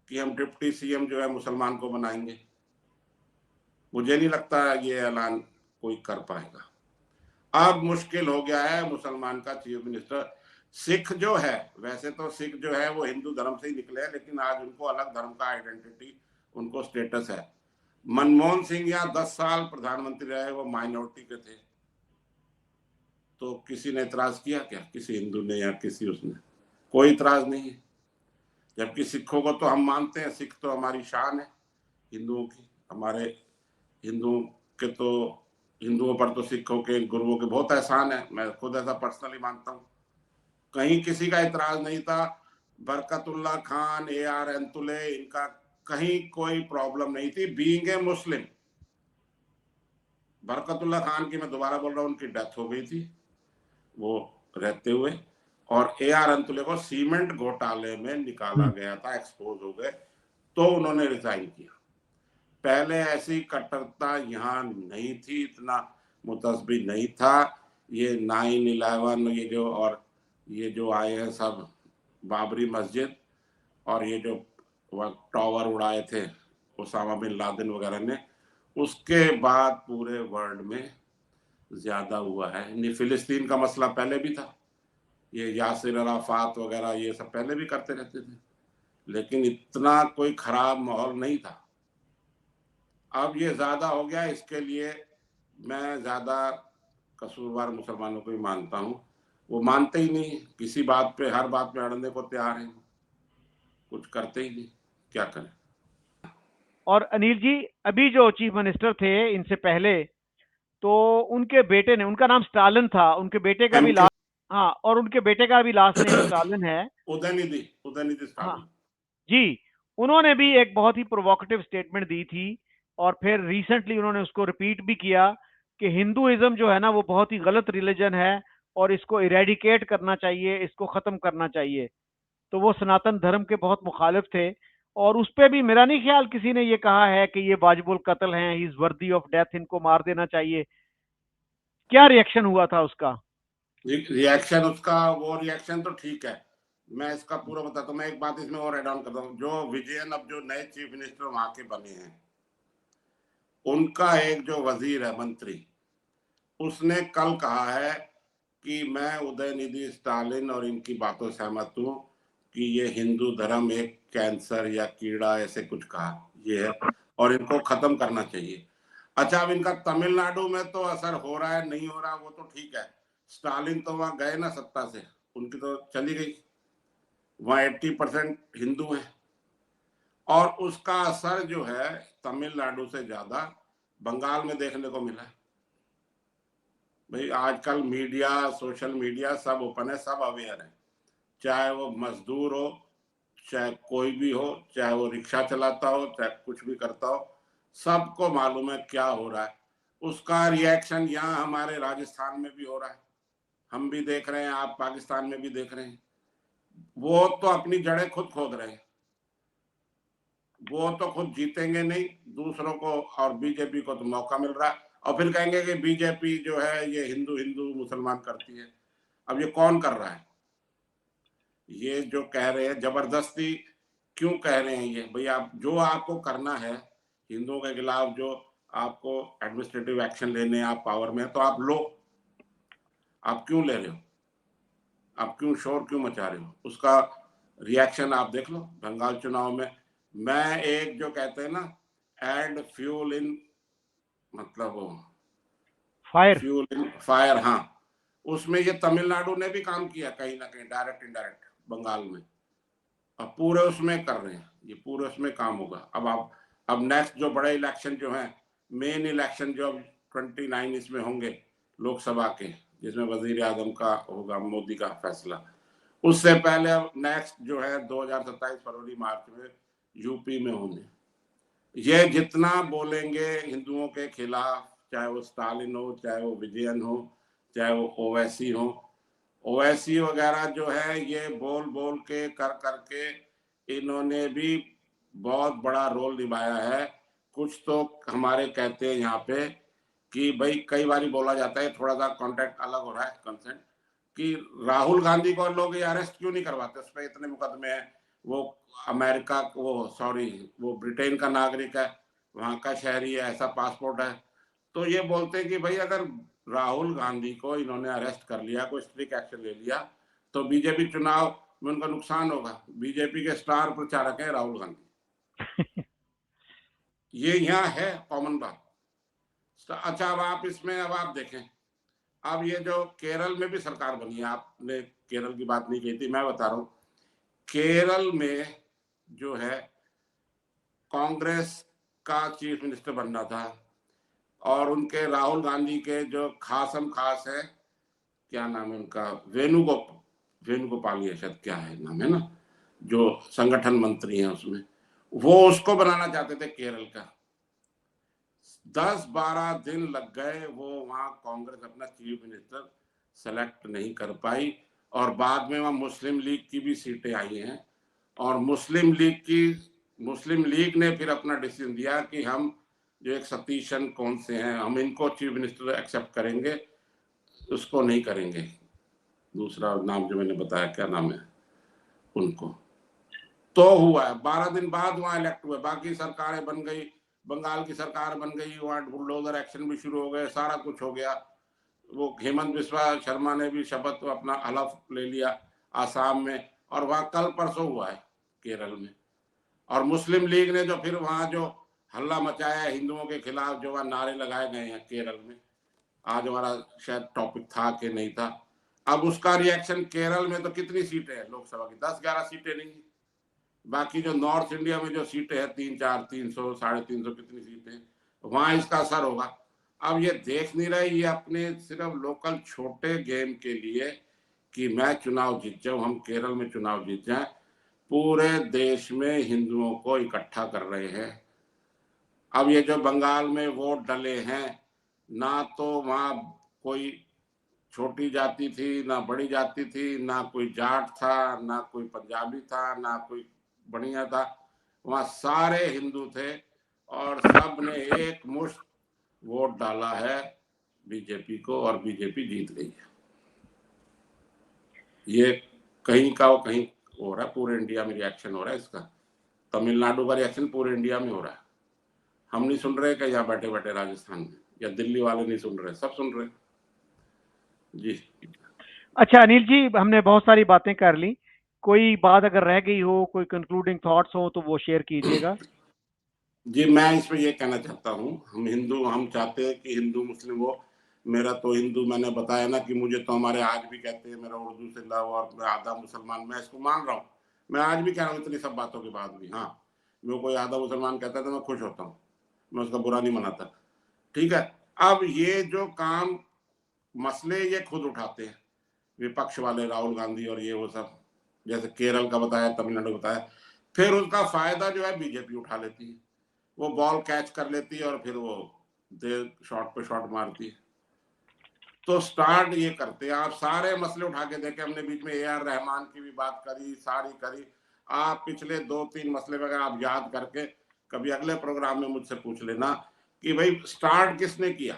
कि हम डिप्टी CM जो है मुसलमान को बनाएंगे। मुझे नहीं लगता ये ऐलान कोई कर पाएगा। अब मुश्किल हो गया है मुसलमान का चीफ मिनिस्टर। सिख जो है, वैसे तो सिख जो है वो हिंदू धर्म से ही निकले हैं, लेकिन आज उनको अलग धर्म का आइडेंटिटी, उनको स्टेटस है। मनमोहन सिंह यहाँ 10 साल प्रधानमंत्री रहे, वो माइनॉरिटी के थे, तो किसी ने इतराज किया क्या, किसी हिंदू ने या किसी उसने? कोई इतराज नहीं है। जबकि सिखों को तो हम मानते हैं, सिख तो हमारी शान है हिंदुओं की। हमारे हिंदुओं के तो, हिंदुओं पर तो सिखों के गुरुओं के बहुत एहसान है, मैं खुद ऐसा पर्सनली मानता हूँ। कहीं किसी का इतराज नहीं था। बरकतुल्ला खान, AR अंतुले, इनका कहीं कोई प्रॉब्लम नहीं थी बीइंग ए मुस्लिम। बरकतुल्ला खान की मैं दोबारा बोल रहा हूँ, उनकी डेथ हो गई थी वो रहते हुए, और AR अंतुले को सीमेंट घोटाले में निकाला गया था, एक्सपोज हो गए, तो उन्होंने रिजाइन किया। पहले ऐसी कट्टरता यहाँ नहीं थी, इतना मुतसबी नहीं था। ये 9/11 ये जो, और ये जो आए हैं सब, बाबरी मस्जिद और ये जो टावर उड़ाए थे ओसामा बिन लादेन वगैरह ने, उसके बाद पूरे वर्ल्ड में ज्यादा हुआ है। नहीं, फिलिस्तीन का मसला पहले भी था, ये यासिर अराफात वगैरह ये सब पहले भी करते रहते थे, लेकिन इतना कोई खराब माहौल नहीं था। अब ये ज्यादा हो गया, इसके लिए मैं ज्यादा कसूरवार मुसलमानों को ही मानता हूँ। वो मानते ही नहीं, किसी बात पे हर बात में अड़ने को तैयार हैं, कुछ करते ही नहीं, क्या करें। और अनिल जी, अभी जो चीफ मिनिस्टर थे इनसे पहले, तो उनके बेटे ने, उनका नाम स्टालिन था, उनके बेटे का भी एमके लास्ट, हाँ, और उनके बेटे का भी लास्ट नेम स्टालिन है। उदयनिधि हाँ स्टालिन। जी, उन्होंने भी एक बहुत ही प्रोवोकेटिव स्टेटमेंट दी थी, और फिर रिसेंटली उन्होंने उसको रिपीट भी किया कि हिंदुइज्म जो है ना वो बहुत ही गलत रिलीजन है, और इसको इरेडिकेट करना चाहिए, इसको खत्म करना चाहिए। तो वो सनातन धर्म के बहुत मुखालिफ थे, और उस पे भी मेरा नहीं ख्याल किसी ने ये कहा है कि ये वाजिबुल कत्ल हैं, he is worthy of death, इनको मार देना चाहिए। क्या रिएक्शन हुआ था उसका? रिएक्शन उसका, वो रिएक्शन तो ठीक है, मैं इसका पूरा बताता हूँ। मैं एक बात इसमें और एड ऑन करता हूँ। जो विजयन अब जो नए चीफ मिनिस्टर वहां के बने हैं, उनका एक जो वजीर है, मंत्री, उसने कल कहा है कि मैं उदयनिधि स्टालिन और इनकी बातों से सहमत हूँ कि ये हिंदू धर्म एक कैंसर या कीड़ा, ऐसे कुछ कहा ये है, और इनको खत्म करना चाहिए। अच्छा, अब इनका तमिलनाडु में तो असर हो रहा है नहीं हो रहा वो तो ठीक है, स्टालिन तो वहां गए ना सत्ता से, उनकी तो चली गई, वहां 80% हिंदू हैं, और उसका असर जो है तमिलनाडु से ज्यादा बंगाल में देखने को मिला है। भाई आजकल मीडिया, सोशल मीडिया सब ओपन है, सब अवेयर है, चाहे वो मजदूर हो, चाहे कोई भी हो, चाहे वो रिक्शा चलाता हो, चाहे कुछ भी करता हो, सबको मालूम है क्या हो रहा है। उसका रिएक्शन यहाँ हमारे राजस्थान में भी हो रहा है, हम भी देख रहे हैं, आप पाकिस्तान में भी देख रहे हैं। वो तो अपनी जड़ें खुद खोद रहे हैं, वो तो खुद जीतेंगे नहीं, दूसरों को और बीजेपी को तो मौका मिल रहा है, और फिर कहेंगे कि बीजेपी जो है ये हिंदू हिंदू मुसलमान करती है। अब ये कौन कर रहा है? ये जो कह रहे हैं जबरदस्ती क्यों कह रहे हैं ये? भाई आप जो आपको करना है हिंदुओं के खिलाफ, जो आपको एडमिनिस्ट्रेटिव एक्शन लेने आप पावर में है तो आप लो, आप क्यों ले रहे हो? आप क्यों शोर क्यों मचा रहे हो? उसका रिएक्शन आप देख लो बंगाल चुनाव में। मैं एक जो कहते हैं ना, एड फ्यूल इन, मतलब वो फायर। फ्यूल इन फायर, हाँ, उसमें ये तमिलनाडु ने भी काम किया कहीं ना कहीं, डायरेक्ट इनडायरेक्ट बंगाल में, अब पूरे उसमें कर रहे हैं, ये पूरे उसमें काम होगा। अब आप, अब नेक्स्ट जो बड़े इलेक्शन जो है, मेन इलेक्शन जो अब 29 इसमें होंगे लोकसभा के, जिसमें वजीर आजम का होगा, मोदी का फैसला, उससे पहले अब नेक्स्ट जो है 2027 फरवरी मार्च में यूपी में होंगे। ये जितना बोलेंगे हिंदुओं के खिलाफ, चाहे वो स्टालिन हो, चाहे वो विजयन हो, चाहे वो ओवैसी हो, ओवैसी वगैरह जो है, ये बोल बोल के कर करके इन्होंने भी बहुत बड़ा रोल निभाया है। कुछ तो हमारे कहते हैं यहाँ पे कि भाई कई बार बोला जाता है, थोड़ा सा कॉन्टेक्ट अलग हो रहा है, कंसेंट, कि राहुल गांधी को लोग अरेस्ट क्यों नहीं करवाते, उस पर इतने मुकदमे हैं, वो अमेरिका, वो सॉरी, वो ब्रिटेन का नागरिक है, वहां का शहरी है, ऐसा पासपोर्ट है। तो ये बोलते हैं कि भाई अगर राहुल गांधी को इन्होंने अरेस्ट कर लिया, कोई स्ट्रिक्ट एक्शन ले लिया, तो बीजेपी चुनाव में उनका नुकसान होगा। बीजेपी के स्टार प्रचारक है राहुल गांधी, ये यहाँ है कॉमन बात। अच्छा, अब आप इसमें, अब आप देखें, अब ये जो केरल में भी सरकार बनी है, आपने केरल की बात नहीं की थी, मैं बता रहा हूँ, केरल में जो है कांग्रेस का चीफ मिनिस्टर बनना था, और उनके राहुल गांधी के जो खासम खास है, क्या नाम है उनका, वेणुगोपाल या शायद क्या है नाम है ना, जो संगठन मंत्री हैं उसमें, वो उसको बनाना चाहते थे केरल का। 10-12 दिन लग गए, वो वहां कांग्रेस अपना चीफ मिनिस्टर सेलेक्ट नहीं कर पाई, और बाद में वहां मुस्लिम लीग की भी सीटें आई हैं, और मुस्लिम लीग ने फिर अपना डिसीजन दिया कि हम जो एक सतीशन कौन से हैं, हम इनको चीफ मिनिस्टर एक्सेप्ट करेंगे, उसको नहीं करेंगे, दूसरा नाम जो मैंने बताया क्या नाम है उनको, तो हुआ है। 12 दिन बाद वहां इलेक्ट हुए, बाकी सरकारें बन गई, बंगाल की सरकार बन गई, वहां बुलडोजर एक्शन भी शुरू हो गए, सारा कुछ हो गया। वो हेमंत बिस्वा शर्मा ने भी शपथ अपना हलफ ले लिया आसाम में, और वहां कल परसों हुआ है केरल में। और मुस्लिम लीग ने जो फिर वहां जो हल्ला मचाया हिंदुओं के खिलाफ, जो वहां नारे लगाए गए हैं केरल में, आज हमारा शायद टॉपिक था कि नहीं था, अब उसका रिएक्शन केरल में तो कितनी सीटें हैं लोकसभा की, 10-11 सीटें नहीं, बाकी जो नॉर्थ इंडिया में जो सीटें हैं 300, 300, 350 कितनी सीटें, वहां इसका असर होगा। अब ये देख नहीं रहे, ये अपने सिर्फ लोकल छोटे गेम के लिए कि मैं चुनाव जीत जाऊं, हम केरल में चुनाव जीत जाएं, पूरे देश में हिंदुओं को इकट्ठा कर रहे हैं। अब ये जो बंगाल में वोट डले हैं, ना तो वहां कोई छोटी जाति थी, ना बड़ी जाति थी, ना कोई जाट था, ना कोई पंजाबी था, ना कोई बढ़िया था, वहां सारे हिंदू थे और सब ने एक मुश्त वोट डाला है बीजेपी को, और बीजेपी जीत गई है। ये कहीं का कहीं हो रहा है, पूरे इंडिया में रिएक्शन हो रहा है इसका। तमिलनाडु का रिएक्शन पूरे इंडिया में हो रहा है, हम नहीं सुन रहे कि यहाँ बैठे बैठे राजस्थान में, या दिल्ली वाले नहीं सुन रहे, सब सुन रहे जी। अच्छा अनिल जी, हमने बहुत सारी बातें कर ली, कोई बात अगर रह गई हो, कोई कंक्लूडिंग थॉट्स हो तो वो शेयर कीजिएगा। जी मैं इसमें ये कहना चाहता हूँ, हम हिंदू, हम चाहते हैं कि हिंदू मुस्लिम हो। मेरा तो हिंदू, मैंने बताया ना कि मुझे तो हमारे आज भी कहते हैं मेरा उर्दू से लव, और मैं आधा मुसलमान, मैं इसको मान रहा हूँ, मैं आज भी कह रहा हूँ इतनी सब बातों के बाद भी। हाँ, मैं कोई आधा मुसलमान कहता है तो मैं खुश होता हूँ, मैं उसका बुरा नहीं मनाता, ठीक है। अब ये जो काम मसले ये खुद उठाते हैं विपक्ष वाले, राहुल गांधी और ये वो सब, जैसे केरल का बताया, तमिलनाडु बताया, फिर उसका फायदा जो है बीजेपी उठा लेती है, वो बॉल कैच कर लेती है और फिर वो देर शॉट पे शॉट मारती है। तो स्टार्ट ये करते हैं, आप सारे मसले उठा के देखें, हमने बीच में AR रहमान की भी बात करी, सारी करी, आप पिछले 2-3 मसले वगैरह आप याद करके कभी अगले प्रोग्राम में मुझसे पूछ लेना कि भाई स्टार्ट किसने किया।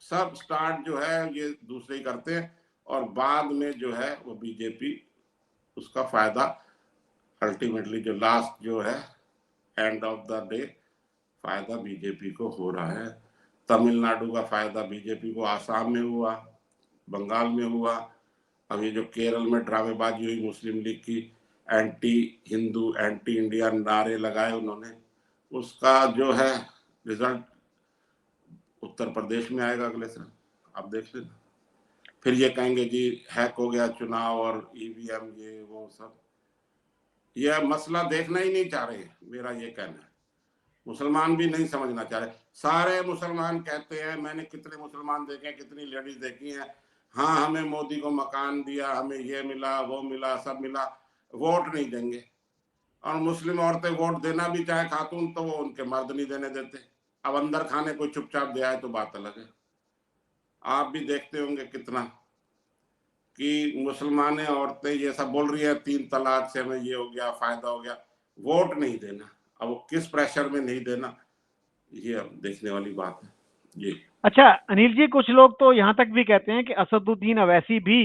सब स्टार्ट जो है ये दूसरे ही करते हैं, और बाद में जो है वो बीजेपी उसका फायदा अल्टीमेटली, जो लास्ट जो है एंड ऑफ द डे, फायदा बीजेपी को हो रहा है। तमिलनाडु का फायदा बीजेपी को आसाम में हुआ, बंगाल में हुआ, अब ये जो केरल में ड्रामेबाजी हुई मुस्लिम लीग की, एंटी हिंदू एंटी इंडिया नारे लगाए उन्होंने, उसका जो है रिजल्ट उत्तर प्रदेश में आएगा अगले साल, आप देख लेना। फिर ये कहेंगे जी हैक हो गया चुनाव और EVM ये वो सब, यह मसला देखना ही नहीं चाह रहे, मेरा ये कहना है। मुसलमान भी नहीं समझना चाह रहे, सारे मुसलमान कहते हैं, मैंने कितने मुसलमान देखे, कितनी लेडीज देखी हैं, हाँ हमें मोदी को मकान दिया, हमें ये मिला वो मिला सब मिला, वोट नहीं देंगे। और मुस्लिम औरतें वोट देना भी चाहे खातून, तो वो उनके मर्द नहीं देने देते। अब अंदर खाने कोई चुपचाप दे आए तो बात अलग है। आप भी देखते होंगे कितना कि मुसलमान औरतें ये सब बोल रही है 3 तलाक से हमें ये हो गया, फायदा हो गया, वोट नहीं देना। अब वो किस प्रेशर में नहीं देना, ये अब देखने वाली बात है जी। अच्छा अनिल जी, कुछ लोग तो यहाँ तक भी कहते हैं कि असदुद्दीन अवैसी भी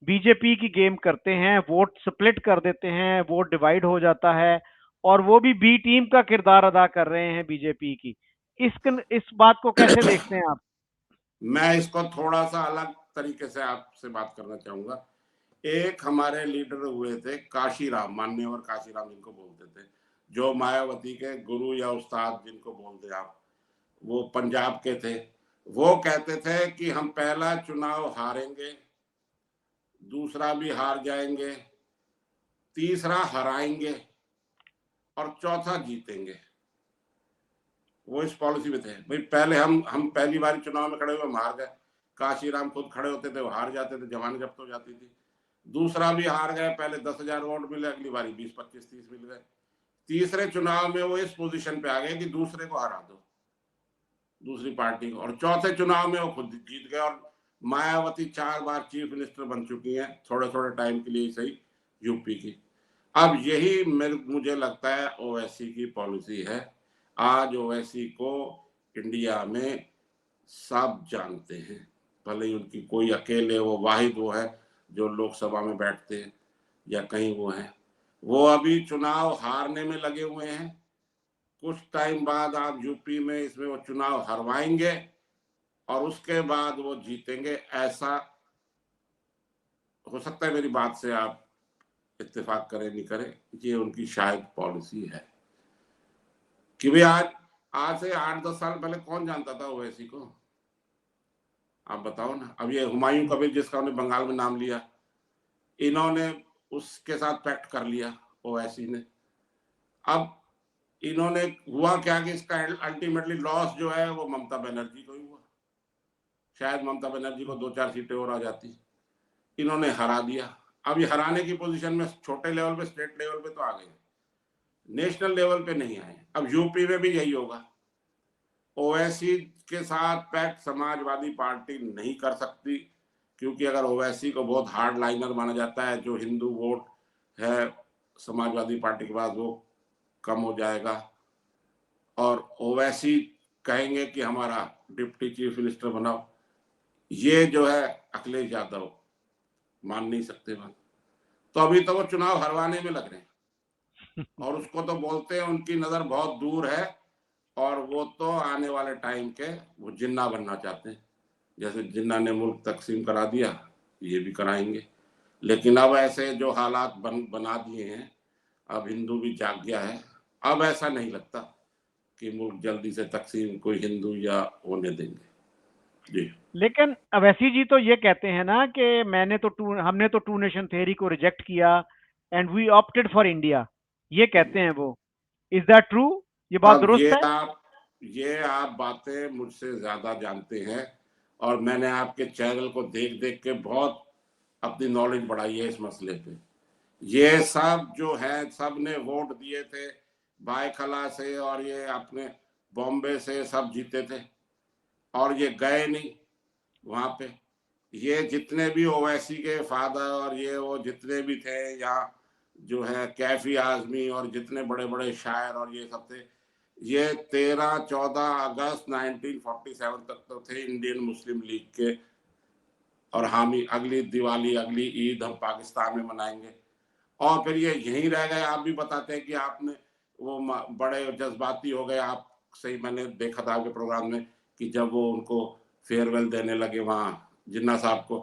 बीजेपी की गेम करते हैं, वोट स्प्लिट कर देते हैं, वोट डिवाइड हो जाता है, और वो भी बी टीम का किरदार अदा कर रहे हैं बीजेपी की। इस बात को कैसे देखते हैं आप? मैं इसको थोड़ा सा अलग तरीके से आपसे बात करना चाहूंगा। एक हमारे लीडर हुए थे काशीराम, मान्यवर काशीराम जिनको बोलते थे, जो मायावती के गुरु या उस्ताद जिनको बोलते आप, वो पंजाब के थे। वो कहते थे कि हम पहला चुनाव हारेंगे, दूसरा भी हार जाएंगे, तीसरा हराएंगे, और चौथा जीतेंगे। वो इस पॉलिसी में थे भाई, पहले हम पहली बार चुनाव में खड़े हुए हम हार गए, काशीराम खुद खड़े होते थे, वो हार जाते थे, जवानी जब्त हो जाती थी। दूसरा भी हार गए, पहले 10,000 वोट मिले, अगली बारी 20, 25, 30 मिल गए। तीसरे चुनाव में वो इस पोजीशन पे आ गए कि दूसरे को हरा दो, दूसरी पार्टी को, और चौथे चुनाव में वो खुद जीत गए। और मायावती 4 बार चीफ मिनिस्टर बन चुकी हैं, थोड़े थोड़े टाइम के लिए सही, यूपी की। अब यही मुझे लगता है ओवैसी की पॉलिसी है। आज ओवैसी को इंडिया में सब जानते हैं, भले ही उनकी कोई अकेले वो वाहिद वो है जो लोकसभा में बैठते हैं, या कहीं वो हैं, वो अभी चुनाव हारने में लगे हुए हैं। कुछ टाइम बाद आप यूपी में इसमें वो चुनाव हरवाएंगे और उसके बाद वो जीतेंगे। ऐसा हो सकता है, मेरी बात से आप इत्तेफाक करें नहीं करें, ये उनकी शायद पॉलिसी है कि भाई आज से 8-10 साल पहले कौन जानता था ओवैसी को? आप बताओ ना। अब ये हुमायूं कबीर जिसका उन्होंने बंगाल में नाम लिया, इन्होंने उसके साथ पैक्ट कर लिया ओवैसी ने। अब इन्होंने हुआ क्या कि इसका अल्टीमेटली लॉस जो है वो ममता बनर्जी को ही हुआ। शायद ममता बनर्जी को 2-4 सीटें और आ जाती, इन्होंने हरा दिया। अब ये हराने की पोजीशन में छोटे लेवल पे, स्टेट लेवल पे तो आ गए, नेशनल लेवल पे नहीं आए। अब यूपी में भी यही होगा। ओवैसी के साथ पैक्ट समाजवादी पार्टी नहीं कर सकती, क्योंकि अगर ओवैसी को बहुत हार्ड लाइनर माना जाता है, जो हिंदू वोट है समाजवादी पार्टी के पास वो कम हो जाएगा, और ओवैसी कहेंगे कि हमारा डिप्टी चीफ मिनिस्टर बनाओ। ये जो है अखिलेश यादव मान नहीं सकते बात। तो अभी तो वो चुनाव हरवाने में लग रहे हैं, और उसको तो बोलते हैं उनकी नजर बहुत दूर है, और वो तो आने वाले टाइम के वो जिन्ना बनना चाहते हैं। जैसे जिन्ना ने मुल्क तकसीम करा दिया, ये भी कराएंगे। लेकिन अब ऐसे जो हालात बना दिए हैं, अब हिंदू भी जाग गया है। अब ऐसा नहीं लगता कि मुल्क जल्दी से तकसीम कोई हिंदू या होने देंगे जी। लेकिन अवैसी जी तो ये कहते हैं ना कि हमने तो टू नेशन थ्योरी को रिजेक्ट किया and we opted for India, ये कहते हैं वो। Is that true? ये बात अब दुरुस्त है? ये आप बातें मुझसे ज्यादा जानते हैं, और मैंने आपके चैनल को देख देख के बहुत अपनी नॉलेज बढ़ाई है इस मसले पे। ये सब जो है, सब ने वोट दिए थे बायखला से, और ये अपने बॉम्बे से सब जीते थे, और ये गए नहीं वहां पे। ये जितने भी ओवैसी के फादर और ये वो जितने भी थे यहाँ, जो है कैफी आजमी और जितने बड़े बड़े शायर और ये सब थे, ये 13-14 अगस्त 1947 तक तो थे इंडियन मुस्लिम लीग के, और हामी अगली दिवाली, अगली ईद हम पाकिस्तान में मनाएंगे। और फिर ये यहीं रह गए। आप भी बताते हैं कि आपने वो बड़े जज्बाती हो गए। आप सही, मैंने देखा था आपके प्रोग्राम में कि जब वो उनको फेयरवेल देने लगे वहाँ जिन्ना साहब को,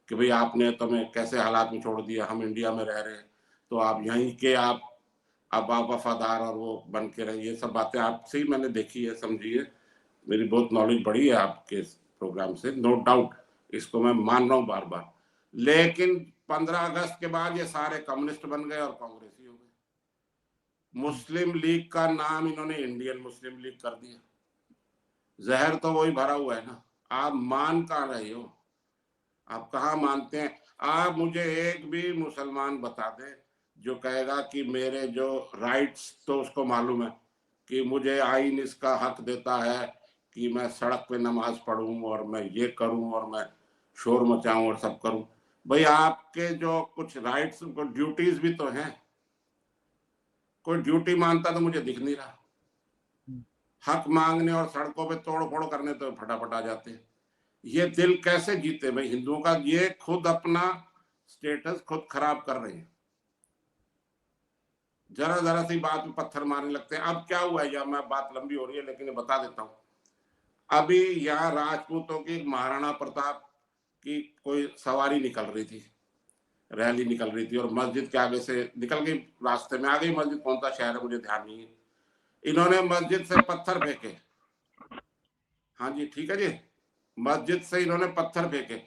कि भाई आपने तुम्हें कैसे हालात में छोड़ दिया, हम इंडिया में रह रहे हैं, तो आप यहीं के आप अब आप वफादार और वो बन के रहे। ये सब बातें आपसे ही मैंने देखी है, समझी है। मेरी बहुत नॉलेज बढ़ी है आपके प्रोग्राम से, नो डाउट, इसको मैं मान रहा हूँ बार बार। लेकिन 15 अगस्त के बाद ये सारे कम्युनिस्ट बन गए और कांग्रेसी हो गए। मुस्लिम लीग का नाम इन्होंने इंडियन मुस्लिम लीग कर दिया। जहर तो वही भरा हुआ है ना। आप मान कहाँ रहे हो? आप कहाँ मानते हैं? आप मुझे एक भी मुसलमान बता दे जो कहेगा कि मेरे जो राइट्स, तो उसको मालूम है कि मुझे आइन इसका हक देता है कि मैं सड़क पे नमाज पढ़ूं और मैं ये करूं और मैं शोर मचाऊं और सब करूं। भाई आपके जो कुछ राइट्स, ड्यूटीज भी तो हैं। कोई ड्यूटी मानता तो मुझे दिख नहीं रहा। हक मांगने और सड़कों पे तोड़ फोड़ करने तो फटाफट आ जाते हैं। ये दिल कैसे जीते भाई हिंदुओं का? ये खुद अपना स्टेटस खुद खराब कर रहे हैं। जरा जरा सी बात में पत्थर मारने लगते हैं। अब क्या हुआ है, या मैं बात लंबी हो रही है लेकिन बता देता हूँ। अभी यहाँ राजपूतों की महाराणा प्रताप की कोई सवारी निकल रही थी, रैली निकल रही थी, और मस्जिद के आगे से निकल गई, रास्ते में आ गई मस्जिद। कौन सा शहर है मुझे ध्यान नहीं है। इन्होंने मस्जिद से पत्थर फेंके। हाँ जी, ठीक है जी। मस्जिद से इन्होंने पत्थर फेंके।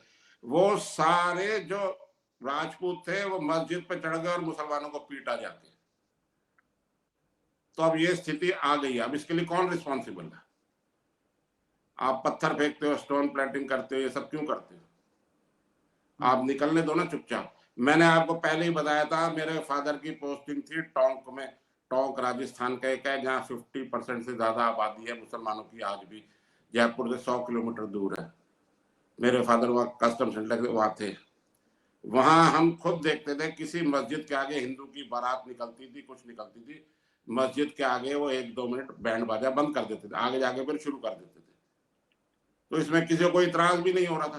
वो सारे जो राजपूत थे वो मस्जिद पे चढ़ गए और मुसलमानों को पीटा जाके। तो अब ये स्थिति आ गई है। अब इसके लिए कौन रिस्पॉन्सिबल है? आप पत्थर फेंकते हो, स्टोन प्लेटिंग करते हो, ये सब क्यों करते हो? आप निकलने दो ना चुपचाप। मैंने आपको पहले ही बताया था, मेरे फादर की पोस्टिंग थी टोंक में। टोंक राजस्थान का एक है जहाँ 50% से ज्यादा आबादी है मुसलमानों की आज भी। जयपुर से 100 किलोमीटर दूर है। मेरे फादर वहाँ कस्टम सेंटर वहाँ थे। वहां हम खुद देखते थे, किसी मस्जिद के आगे हिंदू की बारात निकलती थी, कुछ निकलती थी, मस्जिद के आगे वो 1-2 मिनट बैंड बाजा बंद कर देते थे, आगे जाके फिर शुरू कर देते थे। तो इसमें किसी को कोई इतराज भी नहीं हो रहा था।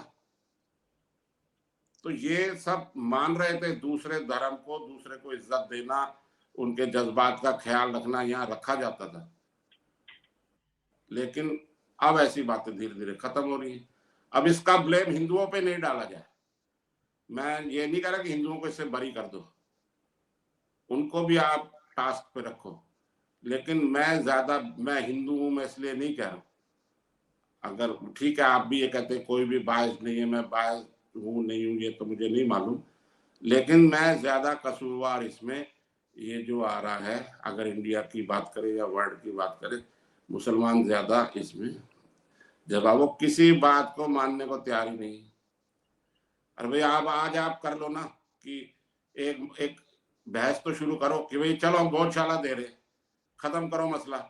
तो ये सब मान रहे थे दूसरे धर्म को, दूसरे को इज्जत देना, उनके जज्बात का ख्याल रखना यहाँ रखा जाता था। लेकिन अब ऐसी बातें धीरे धीरे खत्म हो रही है। अब इसका ब्लेम हिंदुओं पे नहीं डाला जाए। मैं ये नहीं कह रहा कि हिंदुओं को इससे बरी कर दो, उनको भी आप टास्क पे रखो, लेकिन मैं हिंदू हूं, मैं इसलिए नहीं कह रहा हूं। अगर ठीक है आप भी ये कहते हैं कोई भी बायस नहीं है, मैं बायस हूं नहीं हूं ये तो मुझे नहीं मालूम, लेकिन मैं ज्यादा कसूरवार इसमें ये जो आ रहा है, अगर इंडिया की बात करें या वर्ल्ड की बात करें, मुसलमान ज्यादा इसमें, जब वो किसी बात को मानने को तैयार ही नहीं। अरे भाई आप आज आप कर लो ना कि एक एक बहस तो शुरू करो कि भाई चलो हम गौशाला दे रहे, खत्म करो मसला।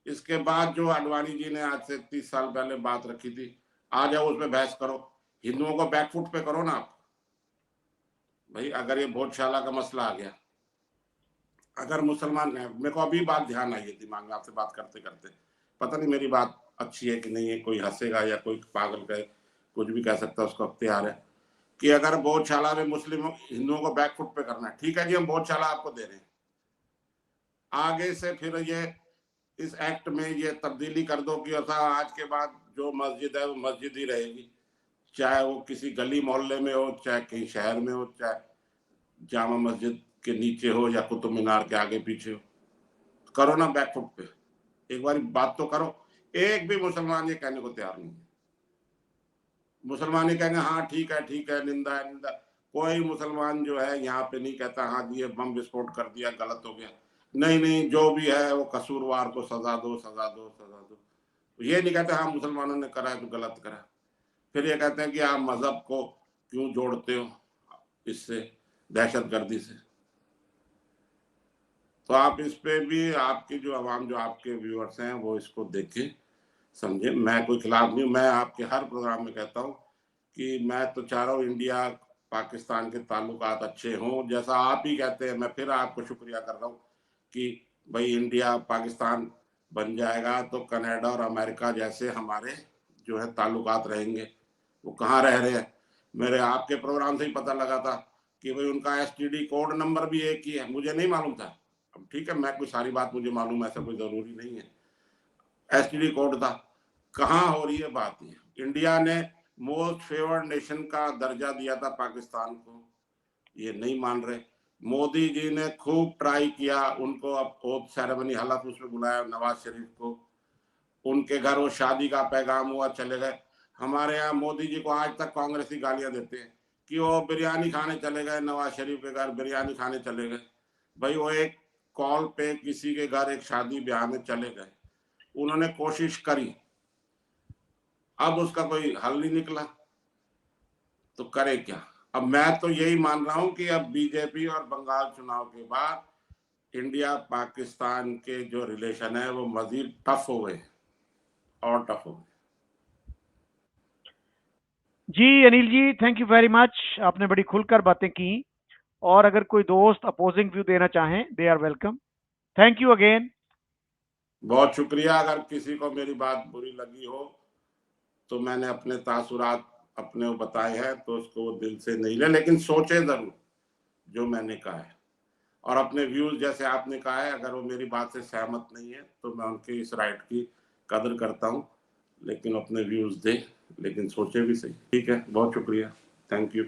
इसके बाद जो आडवाणी जी ने आज से 30 साल पहले बात रखी थी, आ जाओ उसमें बहस करो, हिंदुओं को बैकफुट पे करो ना आप। भाई अगर ये भोजशाला का मसला आ गया, अगर मुसलमान है, मेरे को अभी बात ध्यान आई है दिमाग में आपसे बात करते करते, पता नहीं मेरी बात अच्छी है कि नहीं है, कोई हंसेगा या कोई पागल कहे, कुछ भी कह सकता है, उसका अख्तियार है कि अगर भोजशाला में मुस्लिम हिंदुओं को बैकफुट पे करना है, ठीक है जी हम भोजशाला आपको दे रहे हैं, आगे से फिर ये इस एक्ट में ये तब्दीली कर दो कि ऐसा आज के बाद जो मस्जिद है वो मस्जिद ही रहेगी, चाहे वो किसी गली मोहल्ले में हो, चाहे कहीं शहर में हो, चाहे जामा मस्जिद के नीचे हो या कुतुब मीनार के आगे पीछे हो, करो ना बैकफुट पे, एक बार बात तो करो। एक भी मुसलमान ये कहने को तैयार नहीं है। मुसलमान ये कहेंगे हाँ ठीक है, निंदा है निंदा। कोई मुसलमान जो है यहाँ पे नहीं कहता हाँ जी ये बम विस्फोट कर दिया गलत हो गया, नहीं नहीं जो भी है वो कसूरवार को सजा दो सजा दो सजा दो। ये नहीं कहते हाँ मुसलमानों ने करा है तो गलत करा। फिर ये कहते हैं कि आप मजहब को क्यों जोड़ते हो इससे, दहशतगर्दी से। तो आप इस पे भी आपकी जो आवाम, जो आपके व्यूअर्स हैं वो इसको देखें समझे। मैं कोई खिलाफ नहीं हूँ, मैं आपके हर प्रोग्राम में कहता हूँ कि मैं तो चाह रहा हूँ इंडिया पाकिस्तान के ताल्लुकात अच्छे हों, जैसा आप ही कहते हैं। मैं फिर आपको शुक्रिया कर रहा हूँ कि भाई इंडिया पाकिस्तान बन जाएगा तो कनाडा और अमेरिका जैसे हमारे जो है ताल्लुकात रहेंगे। वो कहाँ रह रहे हैं, मेरे आपके प्रोग्राम से ही पता लगा था कि भाई उनका एसटीडी कोड नंबर भी एक ही है, मुझे नहीं मालूम था। अब ठीक है मैं कोई सारी बात मुझे मालूम है ऐसा कोई जरूरी नहीं है, एसटीडी कोड था। कहाँ हो रही है बात, ये इंडिया ने मोस्ट फेवर्ड नेशन का दर्जा दिया था पाकिस्तान को, ये नहीं मान रहे। मोदी जी ने खूब ट्राई किया, उनको अब ओथ सेरेमनी हलफ उसमें बुलाया नवाज शरीफ को, उनके घर वो शादी का पैगाम हुआ चले गए। हमारे यहाँ मोदी जी को आज तक कांग्रेसी गालियां देते हैं कि वो बिरयानी खाने चले गए, नवाज शरीफ के घर बिरयानी खाने चले गए। भाई वो एक कॉल पे किसी के घर एक शादी ब्याह में चले गए, उन्होंने कोशिश करी, अब उसका कोई हल नहीं निकला तो करे क्या। अब मैं तो यही मान रहा हूं कि अब बीजेपी और बंगाल चुनाव के बाद इंडिया पाकिस्तान के जो रिलेशन है वो मजीद टफ हो गए और टफ हो गए। जी Anil ji, thank you very much, आपने बड़ी खुलकर बातें की। और अगर कोई दोस्त अपोजिंग व्यू देना चाहें, they are welcome. Thank you again. बहुत शुक्रिया। अगर किसी को मेरी बात बुरी लगी हो तो मैंने अपने तासुरात अपने बताए हैं, तो उसको वो दिल से नहीं ले, लेकिन सोचे जरूर जो मैंने कहा है। और अपने व्यूज जैसे आपने कहा है, अगर वो मेरी बात से सहमत नहीं है तो मैं उनके इस राइट की कदर करता हूँ, लेकिन अपने व्यूज दे, लेकिन सोचे भी सही। ठीक है, बहुत शुक्रिया, थैंक यू।